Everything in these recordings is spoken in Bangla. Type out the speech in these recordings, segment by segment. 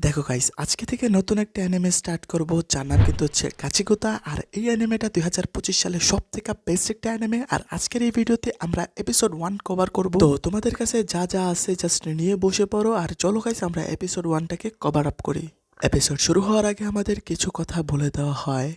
দেখো গাইস, আজকে থেকে নতুন একটা অ্যানিমে স্টার্ট করব যার নাম কিন্তু হচ্ছে কাচিগোতা। আর এই অ্যানিমেটা 2025 সালে সব থেকে বেস্ট একটা অ্যানিমে। আর আজকের এই ভিডিওতে আমরা এপিসোড 1 কভার করব। তো তোমাদের কাছে যা যা আছে জাস্ট নিয়ে বসে পড়ো আর চলো গাইস আমরা এপিসোড 1টাকে কভার আপ করি। এপিসোড শুরু হওয়ার আগে আমাদের কিছু কথা বলে দেওয়া হয়।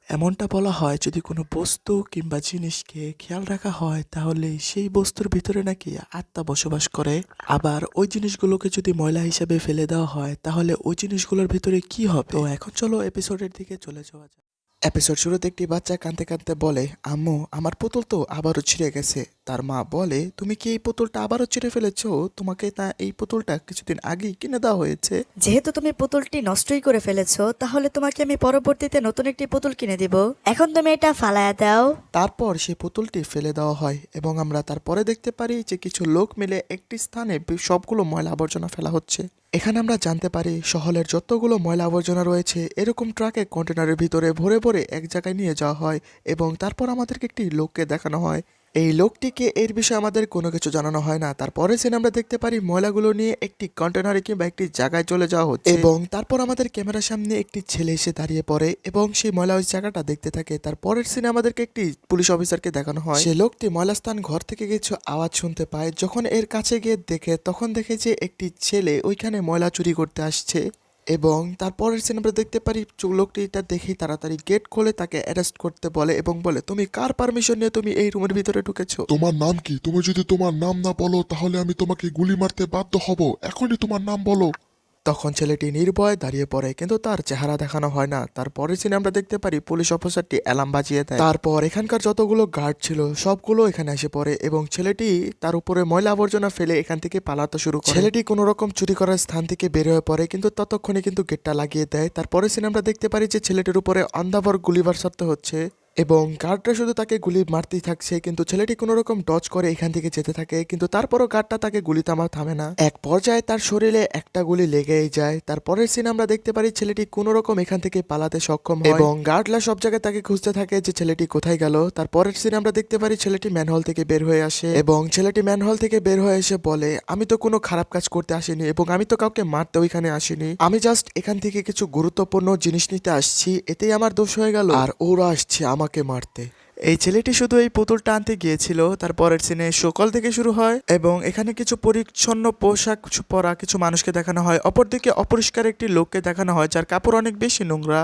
এমনটা বলা হয় যদি কোনো বস্তু কিংবা জিনিসকে খেয়াল রাখা হয় তাহলে সেই বস্তুর ভিতরে নাকি আত্মা বসবাস করে। আবার ওই জিনিসগুলোকে যদি ময়লা হিসেবে ফেলে দেওয়া হয় তাহলে ওই জিনিসগুলোর ভিতরে কি হবে। তো এখন চলো এপিসোডের দিকে চলে যাওয়া যাক। এপিসোড শুরুতে একটি বাচ্চা কাঁদতে কাঁদতে বলে, আম্মু আমার পুতুল তো আবারও ছিঁড়ে গেছে। তার মা বলে, তুমি কি এই পুতুলটা আবারও ছিঁড়ে ফেলেছো? তোমাকে তা এই পুতুলটা কিছুদিন আগেই কিনে দেওয়া হয়েছে। যেহেতু তুমি পুতুলটি নষ্টই করে ফেলেছো, তাহলে তোমাকে আমি পরবর্তীতে নতুন একটি পুতুল কিনে দিব। এখন তুমি এটা ফালায়া দাও। তারপর সেই পুতুলটি ফেলে দেওয়া হয় এবং আমরা তারপরে দেখতে পারি যে কিছু লোক মিলে একটি স্থানে সবগুলো ময়লা আবর্জনা ফেলা হচ্ছে। এখানে আমরা জানতে পারি শহরের যতগুলো ময়লা আবর্জনা রয়েছে এরকম ট্রাকে কন্টেনারের ভিতরে ভরে ভরে এক জায়গায় নিয়ে যাওয়া হয় এবং তারপর আমাদেরকে একটি লোককে দেখানো হয়। এই লোকটিকে এর বিষয়ে আমাদের কোনো কিছু জানানো হয় না। তারপরে সিনে আমরা দেখতে পারি ময়লাগুলো নিয়ে একটি কন্টেনারে কিংবা একটি জায়গায় চলে যাওয়া হচ্ছে এবং তারপর আমাদের ক্যামেরার সামনে একটি ছেলে এসে দাঁড়িয়ে পড়ে এবং সেই ময়লা ওই জায়গাটা দেখতে থাকে। তারপরের সিনে আমাদেরকে একটি পুলিশ অফিসারকে দেখানো হয়। সে লোকটি ময়লাস্থান ঘর থেকে কিছু আওয়াজ শুনতে পায়। যখন এর কাছে গিয়ে দেখে তখন দেখে যে একটি ছেলে ওইখানে ময়লা চুরি করতে আসছে এবং তারপরের সিনে আমরা দেখতে পারি লোকটি এটা দেখেই তাড়াতাড়ি গেট খোলে, তাকে অ্যারেস্ট করতে বলে এবং বলে, তুমি কার পারমিশন নিয়ে তুমি এই রুমের ভিতরে ঢুকেছো? তোমার নাম কি? তুমি যদি তোমার নাম না বলো তাহলে আমি তোমাকে গুলি মারতে বাধ্য হব। এখনই তোমার নাম বলো। তখন ছেলেটি নির্ভয় দাঁড়িয়ে পড়ে কিন্তু তার চেহারা দেখানো হয় না। তারপরের সিনে আমরা দেখতে পারি পুলিশ অফিসারটি অ্যালার্ম বাজিয়ে দেয়। তারপর এখানকার যতগুলো গার্ড ছিল সবগুলো এখানে এসে পড়ে এবং ছেলেটি তার উপরে ময়লা আবর্জনা ফেলে এখান থেকে পালাতে শুরু করে। ছেলেটি কোনো রকম চুরি করার স্থান থেকে বের হয়ে পড়ে কিন্তু ততক্ষণে কিন্তু গেটটা লাগিয়ে দেয়। তারপরের সিনে আমরা দেখতে পারি যে ছেলেটির উপরে অন্ধাভর গুলি বর্ষাতে হচ্ছে এবং গার্ডরা শুধু তাকে গুলি মারতেই থাকছে কিন্তু ছেলেটি কোনো রকম ডজ করে এখান থেকে যেতে থাকে কিন্তু তারপরও গার্ডটা তাকে গুলি থামে না। এক পর্যায়ে তার শরীরে একটা গুলি লেগেই যায়। তারপরের সিন আমরা দেখতে পারি ছেলেটি কোনো রকম এখান থেকে পালাতে সক্ষম হয় এবং গার্ডরা সব জায়গায় তাকে খুঁজতে থাকে যে ছেলেটি কোথায় গেল। তারপরের সিন আমরা দেখতে পারি ছেলেটি ম্যানহোল থেকে বের হয়ে আসে এবং ছেলেটি ম্যানহোল থেকে বের হয়ে এসে বলে, আমি তো কোনো খারাপ কাজ করতে আসিনি এবং আমি তো কাউকে মারতে ওইখানে আসিনি। আমি জাস্ট এখান থেকে কিছু গুরুত্বপূর্ণ জিনিস নিতে আসছি, এতেই আমার দোষ হয়ে গেল আর ওরা আসছে আমাকে মারতে। এই ছেলেটি শুধু এই পুতুলটা আনতে গিয়েছিল। তারপরের সিনে সকাল থেকে শুরু হয় এবং এখানে কিছু পরিচ্ছন্ন পোশাক পরা কিছু মানুষকে দেখানো হয়। অপরদিকে অপরিষ্কার একটি লোককে দেখানো হয় যার কাপড় অনেক বেশি নোংরা।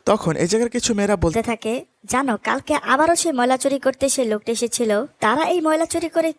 তখন এই জায়গার কিছু মেয়েরা বলতে বলতে থাকে, জানো কালকে আবারও সে ময়লা চুরি করতে সে লোকটা এসেছিল। তারা এই ময়লা চুরি করে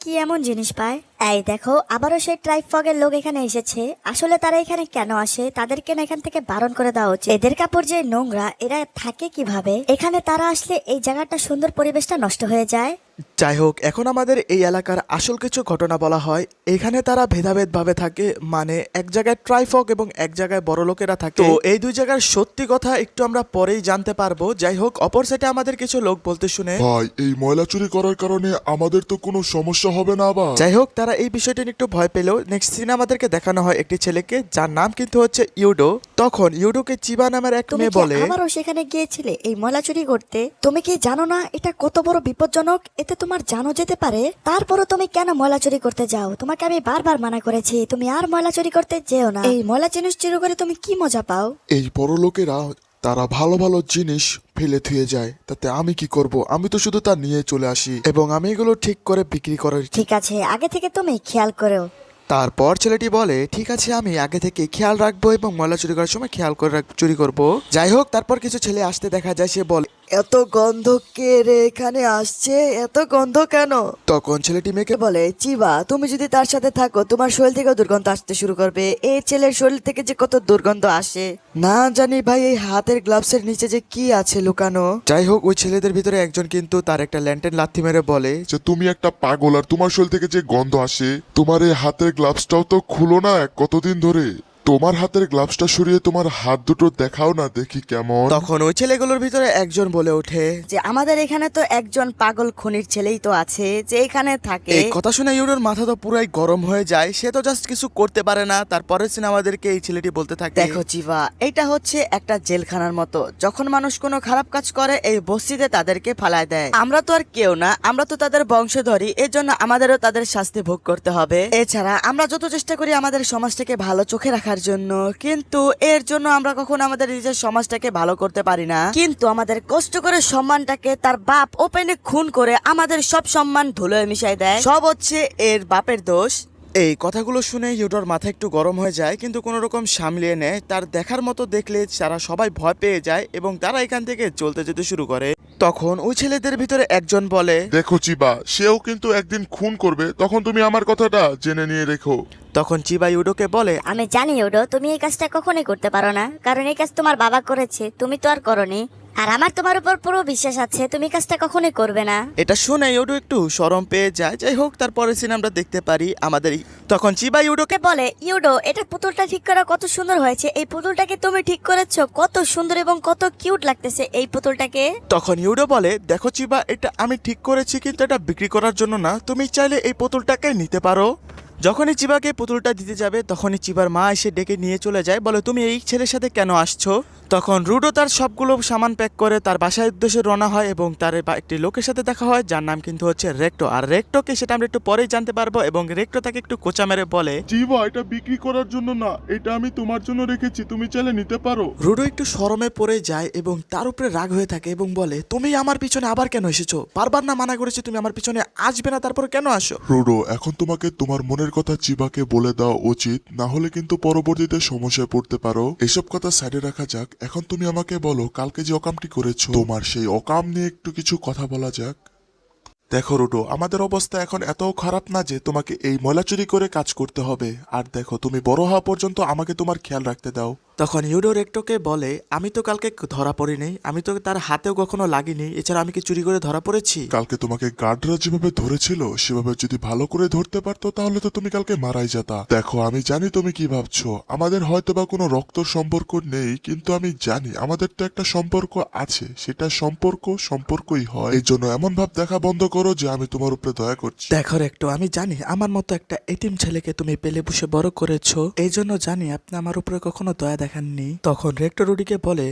কি এমন জিনিস পায়। এই দেখো আবারও সেই ট্রাইব ফগের লোক এখানে এসেছে। আসলে তারা এখানে কেন আসে? তাদেরকে না এখান থেকে বারণ করে দেওয়া উচিত। এদের কাপড় যে নোংরা, এরা থাকে কিভাবে এখানে? তারা আসলে এই জায়গাটা সুন্দর পরিবেশটা নষ্ট হয়ে যায়। যাই হোক, এখন আমাদের এই এলাকার আসল কিছু ঘটনা বলা হয়। এখানে তারা ভেদাভেদ ভাবে থাকে, মানে এক জায়গায় ট্রাইফক এবং এক জায়গায় বড় লোকেরা থাকে। তো এই দুই জায়গার সত্যি কথা একটু আমরা পরেই জানতে পারবো। যাই হোক, অপর সাইডে আমাদের কিছু লোক বলতে শুনে, ভাই, এই ময়লা চুরি করার কারণে আমাদের তো কোনো সমস্যা হবে না আবার? যাই হোক তারা এই বিষয়টা নিয়ে একটু ভয় পেলেও নেক্সট সিনে আমাদেরকে দেখানো হয় একটি ছেলেকে যার নাম কিন্তু হচ্ছে ইউডো। তখন ইউডোকে চিবা নামের এক তুমি মেয়ে কি বলে, আবারও সেখানে গিয়েছিলে এই ময়লা চুরি করতে? তুমি কি জানো না এটা কত বড় বিপজ্জনক? এতে তোমার জানও যেতে পারে। তারপরও তুমি কেন ময়লা চুরি করতে যাও? তোমাকে আমি বারবার মানা করেছি তুমি আর ময়লা চুরি করতে যেও না। এই ময়লা জিনিস চুরি করে তুমি কি মজা পাও? এই বড় লোকেরা তারা ভালো ভালো জিনিস ফেলে থুয়ে যায়, তাতে আমি কি করব? আমি তো শুধু তা নিয়ে চলে আসি এবং আমি এগুলো ঠিক করে বিক্রি করার। ঠিক আছে, আগে থেকে তুমি খেয়াল করো। তারপর ছেলেটি বলে, ঠিক আছে আমি আগে থেকে খেয়াল রাখবো এবং ময়লা চুরি করার সময় খেয়াল করে চুরি করব। যাই হোক তারপর কিছু ছেলে আসতে দেখা যায়। সে বলে, এত গন্ধ কে রে এখানে আসছে? এত গন্ধ কেন? তখন ছেলেটি মেয়েকে বলে, চিবা তুমি যদি তার সাথে থাকো তোমার শরীর থেকেও দুর্গন্ধ আসতে শুরু করবে। এই ছেলের শরীর থেকে যে কত দুর্গন্ধ আসে না জানি ভাই। এই হাতের গ্লাভসের নিচে যে কি আছে লুকানো। যাই হোক ওই ছেলেদের ভিতরে একজন কিন্তু তার একটা ল্যান্টেন লাথি মেরে বলে, যে তুমি একটা পাগল আর তোমার শরীর থেকে যে গন্ধ আসে। তোমার এই হাতের গ্লাভসটাও তো খুলো না কতদিন ধরে। তোমার হাতের গ্লাভসটা সরিয়ে তোমার হাত দুটো দেখাও না দেখি কেমন। তখন ওই ছেলেগুলোর ভিতরে একজন বলে ওঠে, যে আমাদের এখানে তো একজন পাগল খুনির ছেলেই তো আছে যে এখানে থাকে। এই কথা শুনে ইউরোর মাথা তো পুরাই গরম হয়ে যায়। সে তো জাস্ট কিছু করতে পারে না। তারপরের সিনে আমাদেরকে এই ছেলেটি বলতে থাকে, দেখো চিবা, এটা হচ্ছে একটা জেলখানার মতো। যখন মানুষ কোনো খারাপ কাজ করে এই বস্তিতে তাদেরকে ফালায় দেয়। আমরা তো আর কেউ না, আমরা তো তাদের বংশধরী, এর জন্য আমাদেরও তাদের শাস্তি ভোগ করতে হবে। এছাড়া আমরা যত চেষ্টা করি আমাদের সমাজটাকে ভালো চোখে রাখার জন্য, কিন্তু এর জন্য আমরা কখনো আমাদের নিজের সমাজটাকে ভালো করতে পারি না। কিন্তু আমাদের কষ্ট করে সম্মানটাকে তার বাপ ওপেনে খুন করে আমাদের সব সম্মান ধুলোয় মিশাই দেয়। সব হচ্ছে এর বাপের দোষ। এই কথাগুলো শুনে ইউডোর মাথা একটু গরম হয়ে যায়, কিন্তু কোনো রকম সামলিয়ে নেয়। তার দেখার মতো দেখলে তারা সবাই ভয় পেয়ে যায় এবং তারা এখান থেকে চলতে যেতে শুরু করে। তখন ওই ছেলেদের ভিতরে একজন বলে, দেখো চিবা, সেও কিন্তু একদিন খুন করবে, তখন তুমি আমার কথাটা জেনে নিয়ে রেখো। তখন চিবা ইউডোকে বলে, আমি জানি ওডো, তুমি এই কাজটা কখনোই করতে পারো না, কারণ এই কাজ তোমার বাবা করেছে, তুমি তো আর করনি। আর আমার তোমার উপর পুরো বিশ্বাস আছে, তুমি কাজটা কখনোই করবে না। এটা শুনে ইউডো একটু শরম পেয়ে যায়। যাই হোক, তারপরে সিন আমরা দেখতে পারি আমাদের তখন চিবা ইউডোকে বলে, ইউডো, এটা পুতুলটা ঠিক করা কত সুন্দর হয়েছে, এই পুতুলটাকে তুমি ঠিক করেছো, কত সুন্দর এবং কত কিউট লাগতেছে এই পুতুলটাকে। তখন ইউডো বলে, দেখো চিবা, এটা আমি ঠিক করেছি, কিন্তু এটা বিক্রি করার জন্য না, তুমি চাইলে এই পুতুলটাকে নিতে পারো। যখনই চিবাকে পুতুলটা দিতে যাবে তখনই চিবার মা এসে ডেকে নিয়ে চলে যায়, বলে তুমি এই ছেলের সাথে কেন আসছো। তখন রুডো তার সবগুলো সামান প্যাক করে তার বাসার উদ্দেশ্যে রওনা হয় এবং তার একটি লোকের সাথে দেখা হয় যার নাম কিন্তু হচ্ছে রেক্টো। আর রেক্টোকে সেটা আমরা একটু পরেই জানতে পারবো এবং রেক্টো তাকে একটু কোচা মেরে বলে, চিবা, এটা বিক্রি করার জন্য না, এটা আমি তোমার জন্য রেখেছি, তুমি চাইলে নিতে পারো। রুডো একটু শরমে পড়ে যায় এবং তার উপরে রাগ হয়ে থাকে এবং বলে, তুমি আমার পিছনে আবার কেন এসেছো? বারবার না মানা করেছি তুমি আমার পিছনে আসবে না, তারপর কেন আসো? রোডো, এখন তোমাকে তোমার মনের কথা চিবাকে বলে দেওয়া উচিত, না হলে কিন্তু পরবর্তীতে সমস্যায় পড়তে পারো। এসব কথা সাইডে রাখা যাক, এখন তুমি আমাকে বলো, কালকে যে অকামটি করেছো, তোমার সেই অকাম নিয়ে একটু কিছু কথা বলা যাক। দেখো রুডো, আমাদের অবস্থা এখন এত খারাপ না যে তোমাকে এই ময়লা চুরি করে কাজ করতে হবে। আর দেখো, তুমি বড় হওয়া পর্যন্ত আমাকে তোমার খেয়াল রাখতে দাও। তখন ইউডো রেক্টোকে বলে, আমি তো কালকে ধরা পড়িনি, আমি তো তার হাতেও কখনো লাগিনি, এছাড়া আমি কি চুরি করে ধরা পড়েছি? কালকে তোমাকে গার্ডরা যেভাবে ধরেছিল সেভাবে যদি ভালো করে ধরতে পারতো তাহলে তো তুমি কালকে মারাই যেতা। দেখো, আমি জানি তুমি কি ভাবছো, আমাদের হয়তো বা কোনো রক্ত সম্পর্ক নেই, কিন্তু আমি জানি আমাদের তো একটা সম্পর্ক আছে, সেটা সম্পর্কই হয়। এই জন্য এমন ভাব দেখা বন্ধ করো যে আমি তোমার উপরে দয়া করছি। দেখো রেক্টো, আমি জানি আমার মতো একটা এতিম ছেলেকে তুমি পেলে পুষে বড় করেছো, এই জন্য জানি আপনি আমার উপরে কখনো দয়া দেখাননি। তখন রেক্টো রুডিকে বলে,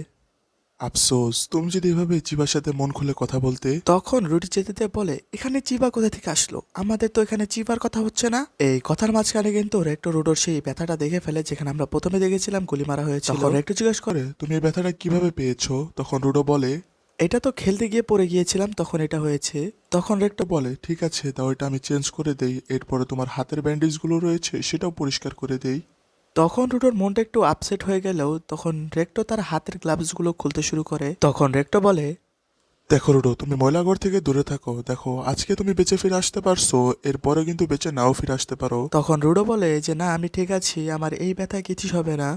আফসোস, তুমি যদি এভাবে চিবার সাথে মন খুলে কথা বলতে। তখন রুডি যেতে বলে, এখানে চিবা কোথা থেকে আসলো? আমাদের তো এখানে চিবার কথা হচ্ছে না। এই কথার মাঝখানে কিন্তু রেক্টো রুডোর সেই ব্যথাটা দেখে ফেলে যেখানে আমরা প্রথমে দেখেছিলাম গুলি মারা হয়েছিল। তখন রেক্টো জিজ্ঞেস করে, তুমি এই ব্যথাটা কিভাবে পেয়েছো? তখন রুডো বলে, এটা তো খেলতে গিয়ে পড়ে গিয়েছিলাম, তখন এটা হয়েছে। তখন রেক্টো বলে, ঠিক আছে, তাও এটা আমি চেঞ্জ করে দেই, এরপরে তোমার হাতের ব্যান্ডেজগুলো রয়েছে সেটাও পরিষ্কার করে দেই। তখন রুডোর মনটা একটু আপসেট হয়ে গেলেও তখন রেক্টো তার হাতের গ্লাভসগুলো খুলতে শুরু করে। তখন রেক্টো বলে, দেখো রুডো, তুমি ময়লাঘর থেকে দূরে থাকো। দেখো, আজকে তুমি বেঁচে ফিরে আসতে পারছো, এরপরে কিন্তু বেঁচে নাও ফিরে আসতে পারো। তখন রুডো বলে যে না, আমি ঠিক আছি, আমার এই ব্যথা কিছু হবে না,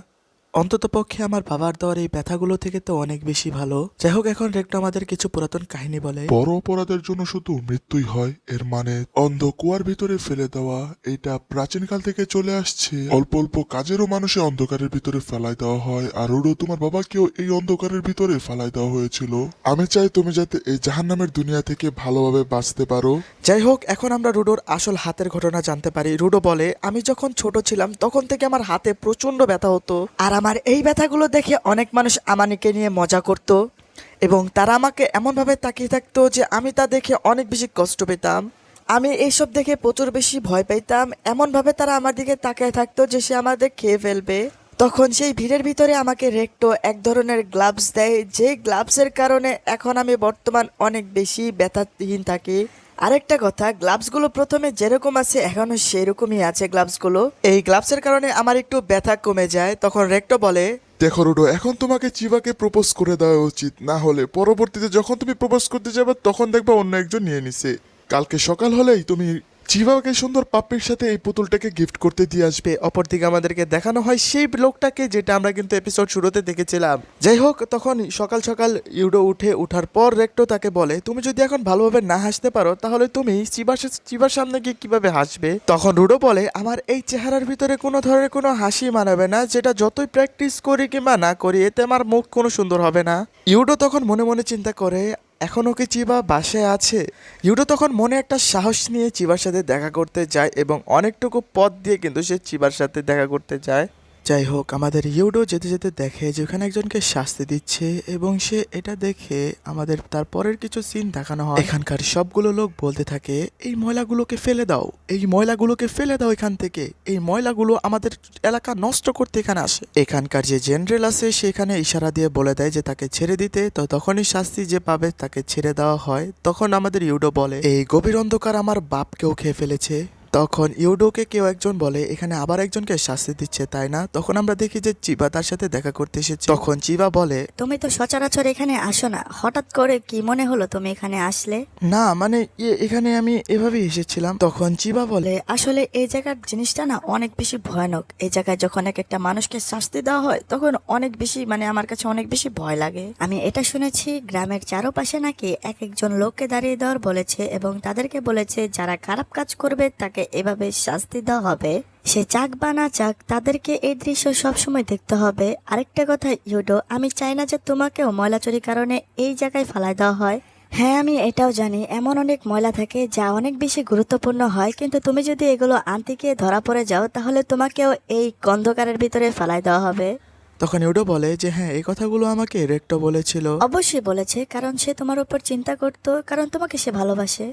অন্তত পক্ষে আমার বাবার দেওয়ার এই ব্যথাগুলো থেকে তো অনেক বেশি ভালো। যাই হোক, এখন রেক্টো আমাদের কিছু পুরাতন কাহিনী বলে। বড় অপরাধের জন্য শুধু মৃত্যুই হয়, এর মানে অন্ধ কুয়ার ভিতরে ফেলে দেওয়া, এটা প্রাচীনকাল থেকে চলে আসছে। অল্প অল্প কাজেরও মানুষে অন্ধকারের ভিতরে ফেলাই দেওয়া হয়, আর রুডো, তোমার বাবাকেও এই অন্ধকারের ভিতরে ফেলাই দেওয়া হয়েছিল। আমি চাই তুমি যাতে এই জাহান্নামের দুনিয়া থেকে ভালোভাবে বাঁচতে পারো। যাই হোক, এখন আমরা রুডোর আসল হাতের ঘটনা জানতে পারি। রুডো বলে, আমি যখন ছোট ছিলাম তখন থেকে আমার হাতে প্রচন্ড ব্যথা হতো, আর আমার এই ব্যথাগুলো দেখে অনেক মানুষ আমাকে নিয়ে মজা করত এবং তারা আমাকে এমনভাবে তাকিয়ে থাকতো যে আমি তা দেখে অনেক বেশি কষ্ট পেতাম। আমি এইসব দেখে প্রচুর বেশি ভয় পেতাম, এমনভাবে তারা আমার দিকে তাকিয়ে থাকতো যে সে আমাদের খেয়ে ফেলবে। তখন সেই ভিড়ের ভিতরে আমাকে রেক্টো এক ধরনের গ্লাভস দেয়, যে গ্লাভসের কারণে এখন আমি বর্তমান অনেক বেশি ব্যথাহীন থাকি। আরেকটা কথা, গ্লাভসগুলো প্রথমে যেরকম আছে এখনো সেরকমই আছে গ্লাভসগুলো। এই গ্লাভসের কারণে আমার একটু ব্যথা কমে যায়। তখন রেক্টো বলে, দেখো রুডো, এখন তোমাকে চিবাকে প্রপোজ করে দেওয়া উচিত, না হলে পরবর্তীতে যখন তুমি প্রপোজ করতে যাবে তখন দেখবা অন্য একজন নিয়ে নিছে। কালকে সকাল হলেই তুমি চিবাকে সুন্দর পাপ্পির সাথে এই পুতুলটাকে গিফট করতে দিয়ে আসবে। অপরদিকে আমাদেরকে দেখানো হয় সেই লোকটাকে, যেটা আমরা কিন্তু এপিসোড শুরুতে দেখেছিলাম। যাই হোক, তখন সকাল সকাল ইউডো ওঠার পর রেক্টো তাকে বলে, তুমি যদি এখন ভালোভাবে না হাসতে পারো তাহলে তুমি চিবার সামনে গিয়ে কিভাবে হাসবে? তখন রুডো বলে, আমার এই চেহারার ভিতরে কোনো ধরনের কোনো হাসি মানাবে না, যেটা যতই প্র্যাকটিস করি কিংবা না করি এতে আমার মুখ কোনো সুন্দর হবে না। ইউডো তখন মনে মনে চিন্তা করে, এখনও কি চিবা বাসায় আছে? ইউডো তখন মনে একটা সাহস নিয়ে চিবার সাথে দেখা করতে যায় এবং অনেকটুকু পথ দিয়ে কিন্তু সে চিবার সাথে দেখা করতে যায়। যাই হোক, আমাদের ইউডো যেতে যেতে দেখে যে ওখানে একজনকে শাস্তি দিচ্ছে এবং সে এটা দেখে আমাদের তারপরের কিছু সিন দেখানো হয়। এখানকার সবগুলো লোক বলতে থাকে, এই ময়লাগুলোকে ফেলে দাও, এই ময়লাগুলোকে ফেলে দাও এখান থেকে, এই ময়লাগুলো আমাদের এলাকা নষ্ট করতে এখানে আসে। এখানকার যে জেনারেল আছে সেখানে ইশারা দিয়ে বলে দেয় যে তাকে ছেড়ে দিতে, তো তখনই শাস্তি যে পাবে তাকে ছেড়ে দেওয়া হয়। তখন আমাদের ইউডো বলে, এই গভীর অন্ধকার আমার বাপকেও খেয়ে ফেলেছে। তখন ইউডোকে কেউ একজন বলে, এখানে আবার একজনকে শাস্তি দিচ্ছে তাই না? তখন আমরা দেখি যে চিবা তার সাথে দেখা করতে এসেছে। তখন চিবা বলে, তুমি তো সচরাচর এখানে আসো না, হঠাৎ করে কি মনে হলো তুমি এখানে আসলে? না মানে এখানে আমি এভাবেই এসেছিলাম। তখন চিবা বলে, আসলে এই জায়গার জিনিসটা না অনেক বেশি ভয়ানক। এই জায়গায় যখন এক একটা মানুষকে শাস্তি দেওয়া হয় তখন অনেক বেশি আমার কাছে অনেক বেশি ভয় লাগে। আমি এটা শুনেছি গ্রামের চারপাশে নাকি এক একজন লোককে দাঁড়িয়ে দেওয়ার বলেছে এবং তাদেরকে বলেছে যারা খারাপ কাজ করবে তাকে এভাবে শাস্তি দেওয়া হবে, সে চাক বা না চাক তাদেরকে এই দৃশ্য সবসময় দেখতে হবে। আরেকটা কথা ইউডো, আমি চাই না যে তোমাকেও ময়লা চুরির কারণে এই জায়গায় ফালায় দেওয়া হয়। হ্যাঁ আমি এটাও জানি এমন অনেক ময়লা থাকে যা অনেক বেশি গুরুত্বপূর্ণ হয়, কিন্তু তুমি যদি এগুলো আনতে গিয়ে ধরা পড়ে যাও তাহলে তোমাকেও এই অন্ধকারের ভিতরে ফালায় দেওয়া হবে। তখন ইউডো বলে যে হ্যাঁ, এই কথাগুলো আমাকে রেক্টো বলেছিল। অবশ্যই বলেছে, কারণ সে তোমার উপর চিন্তা করতো, কারণ তোমাকে সে ভালোবাসে।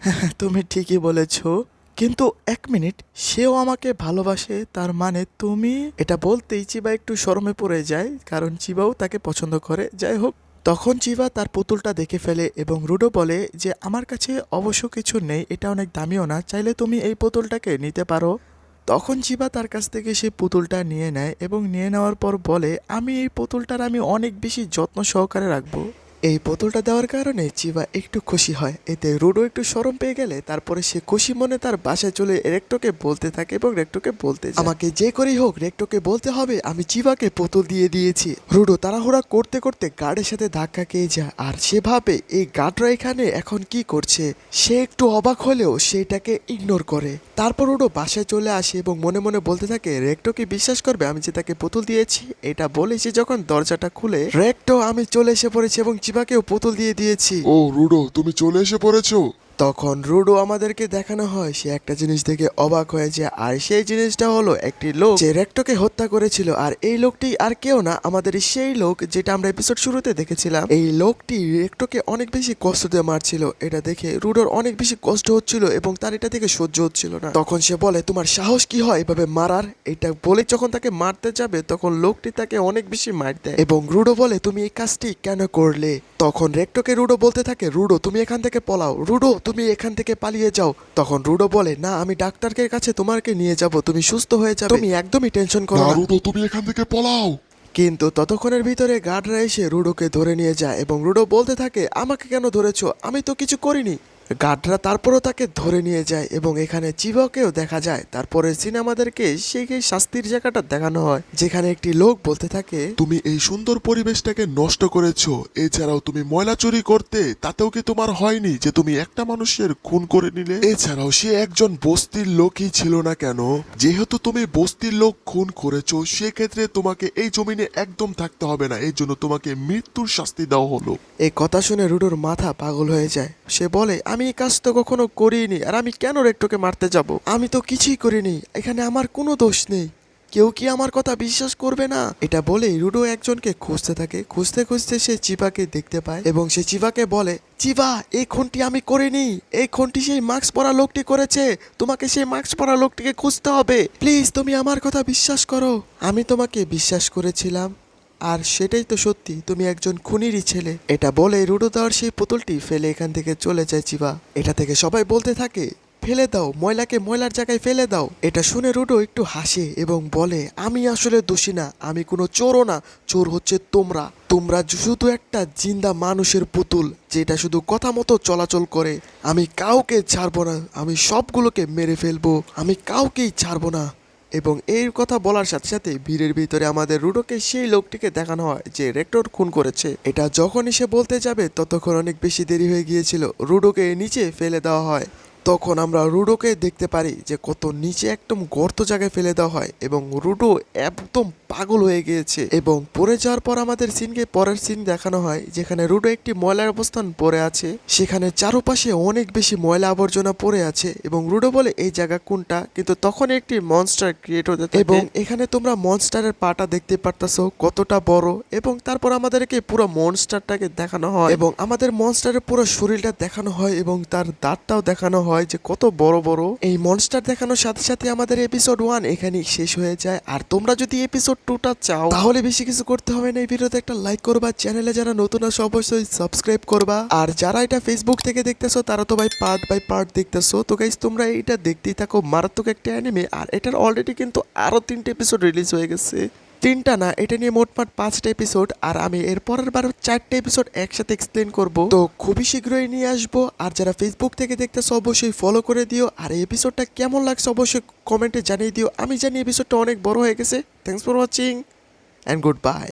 তুমি ঠিকই বলেছো, কিন্তু এক মিনিট, সেও আমাকে ভালোবাসে তার মানে তুমি? এটা বলতেই চিবা একটু শরমে পড়ে যায়, কারণ চিবাও তাকে পছন্দ করে। যাই হোক, তখন চিবা তার পুতুলটা দেখে ফেলে এবং রুডো বলে যে আমার কাছে অবশ্য কিছু নেই, এটা অনেক দামিও না, চাইলে তুমি এই পুতুলটাকে নিতে পারো। তখন চিবা তার কাছ থেকে সেই পুতুলটা নিয়ে নেয় এবং নিয়ে নেওয়ার পর বলে, আমি এই পুতুলটার আমি অনেক বেশি যত্ন সহকারে রাখবো। এই পুতুলটা দেওয়ার কারণে চিবা একটু খুশি হয়। এতে রুডো একটু শরম পেয়ে গেলে তারপরে সে খুশি মনে তার বাসায় চলে রেক্টোকে বলতে থাকে এবং রেক্টোকে বলতে যায়, আমাকে যে করেই হোক রেক্টোকে বলতে হবে আমি চিবাকে পুতুল দিয়ে দিয়েছি। রুডো তাড়াহুড়া করতে করতে গার্ডের সাথে ধাক্কা খেয়ে যায় আর সে ভাবে এই গার্ডরা এখানে এখন কি করছে। সে একটু অবাক হলেও সেটাকে ইগনোর করে। তারপর রুডো বাসায় চলে আসে এবং মনে মনে বলতে থাকে, রেক্টো কি বিশ্বাস করবে আমি যে তাকে পুতুল দিয়েছি? এটা বলে সে যখন দরজাটা খুলে, রেক্টো আমি চলে এসে পড়েছি এবং চিবাকেও পুতুল দিয়ে দিয়েছি। ও রুডো, তুমি চলে এসে পড়েছো। তখন রুডো আমাদেরকে দেখানো হয় সে একটা জিনিস দেখে অবাক হয়ে যায়, আর সেই জিনিসটা হলো একটি লোক যে রেক্টোকে হত্যা করেছিল। আর এই লোকটি আর কেউ না, আমাদের সেই লোক যেটা আমরা এপিসোড শুরুতে দেখেছিলাম। এই লোকটি রেক্টোকে অনেক বেশি কষ্ট দিয়ে মারছিল। এটা দেখে রুডোর অনেক বেশি কষ্ট হচ্ছিল এবং তার এটা থেকে সহ্য হচ্ছিল না। তখন সে বলে, তোমার সাহস কি হয় এভাবে মারার? এটা বলে যখন তাকে মারতে যাবে তখন লোকটি তাকে অনেক বেশি মার দেয় এবং রুডো বলে, তুমি এই কাজটি কেন করলে? তখন রেক্টোকে রুডো বলতে থাকে, রুডো তুমি এখান থেকে পলাও, রুডো তুমি এখান থেকে পালিয়ে যাও। তখন রুডো বলে, না আমি ডাক্তারের কাছে তোমাকে নিয়ে যাব, তুমি সুস্থ হয়ে যাবে, তুমি একদমই টেনশন করো না না। রুডো, তুমি এখান থেকে পলাও। কিন্তু ততক্ষণের ভিতরে গার্ডরা এসে রুডোকে ধরে নিয়ে যায় এবং রুডো বলতে থাকে, আমাকে কেন ধরেছো? আমি তো কিছু করিনি। গার্ডরা তারপরও তাকে ধরে নিয়ে যায় এবং এখানে চিবাকেও দেখা যায়। তারপরে সিনেমাদেরকে সেই শাস্তির জায়গাটা দেখানো হয় যেখানে একটি লোক বলতে থাকে, তুমি এই সুন্দর পরিবেশটাকে নষ্ট করেছো। এছাড়াও তুমি ময়লা চুরি করতে, তাতেও কি তোমার হয়নি যে তুমি একটা মানুষের খুন করে নিলে? এছাড়াও সে একজন বস্তির লোকই ছিল না কেন? যেহেতু তুমি বস্তির লোক খুন করেছো, সেক্ষেত্রে তোমাকে এই জমিনে একদম থাকতে হবে না, এই জন্য তোমাকে মৃত্যুর শাস্তি দেওয়া হলো। এই কথা শুনে রুডোর মাথা পাগল হয়ে যায়। সে বলে, আমি এই কাজ তো কখনো করিনি, আর আমি কেন রেক্টোকে মারতে যাব? আমি তো কিছুই করিনি, এখানে আমার কোনো দোষ নেই, কেউ কি আমার কথা বিশ্বাস করবে না? এটা বলেই রুডো একজনকে খুঁজতে থাকে। খুঁজতে খুঁজতে সে চিবাকে দেখতে পায় এবং সে চিবাকে বলে, চিবা এই খুনটি আমি করিনি, এই খুনটি সেই মাস্ক পরা লোকটি করেছে, তোমাকে সেই মাস্ক পরা লোকটিকে খুঁজতে হবে, প্লিজ তুমি আমার কথা বিশ্বাস করো। আমি তোমাকে বিশ্বাস করেছিলাম, আর সেটাই তো সত্যি, তুমি একজন খুনিরই ছেলে। এটা বলে রুডো দেওয়ার সেই পুতুলটি ফেলে এখান থেকে চলে যায় চিবা। এটা থেকে সবাই বলতে থাকে, ফেলে দাও ময়লাকে, ময়লার জায়গায় ফেলে দাও। এটা শুনে রুডো একটু হাসে এবং বলে, আমি আসলে দোষী না, আমি কোনো চোরও না, চোর হচ্ছে তোমরা। তোমরা শুধু একটা জিন্দা মানুষের পুতুল যেটা শুধু কথা মতো চলাচল করে। আমি কাউকে ছাড়বো না, আমি সবগুলোকে মেরে ফেলবো, আমি কাউকেই ছাড়বো না। এবং এই কথা বলার সাথে সাথে ভিড়ের ভিতরে আমাদের রুডোকে সেই লোকটিকে দেখানো হয় যে রেক্টর খুন করেছে। এটা যখনই সে বলতে যাবে ততক্ষণ অনেক বেশি দেরি হয়ে গিয়েছিল, রুডোকে নিচে ফেলে দেওয়া হয়। তখন আমরা রুডোকে দেখতে পারি যে কত নিচে একদম গর্ত জায়গায় ফেলে দেওয়া হয় এবং রুডো একদম পাগল হয়ে গিয়েছে এবং পড়ে যাওয়ার পর আমাদের সিনকে পরের সিন দেখানো হয় যেখানে রুডো একটি ময়লার অবস্থান পড়ে আছে, সেখানে চারপাশে অনেক বেশি ময়লা আবর্জনা পড়ে আছে এবং রুডো বলে এই জায়গা কোনটা, কিন্তু তখন একটি মনস্টার ক্রিয়েট হতে থাকে এবং এখানে তোমরা মনস্টারের পাটা দেখতে পারতাছো কতটা বড় এবং তারপর আমাদেরকে পুরো মনস্টারটাকে দেখানো হয় এবং আমাদের মনস্টারের পুরো শরীরটা দেখানো হয় এবং তার দাঁতটাও দেখানো হয় যে কত বড় বড়। এই মনস্টার দেখানোর সাথে সাথে আমাদের এপিসোড 1 এখানেই শেষ হয়ে যায়। আর তোমরা যদি এপিসোড 2টা চাও তাহলে বেশি কিছু করতে হবে না, এই ভিডিওতে একটা লাইক করবা, চ্যানেলে যারা নতুন আছে অবশ্যই সাবস্ক্রাইব করবা, আর যারা এটা ফেসবুক থেকে দেখতেছো তারা তো ভাই পার্ট বাই পার্ট দেখতেছো। তো গাইস তোমরা এটা দেখতেই থাকো, মারাত্মক একটা অ্যানিমে। আর এটার অলরেডি কিন্তু আরো 3টে এপিসোড রিলিজ হয়ে গেছে, 3টা না, এটা নিয়ে মোটমাট 5টা এপিসোড, আর আমি এর পরের বার 4টে এপিসোড একসাথে এক্সপ্লেন করব। তো খুবই শীঘ্রই নিয়ে আসবো। আর যারা ফেসবুক থেকে দেখতেছো অবশ্যই ফলো করে দিও, আর এই এপিসোডটা কেমন লাগছে অবশ্যই কমেন্টে জানিয়ে দিও। আমি জানি এপিসোডটা অনেক বড় হয়ে গেছে। Thanks for watching and good bye.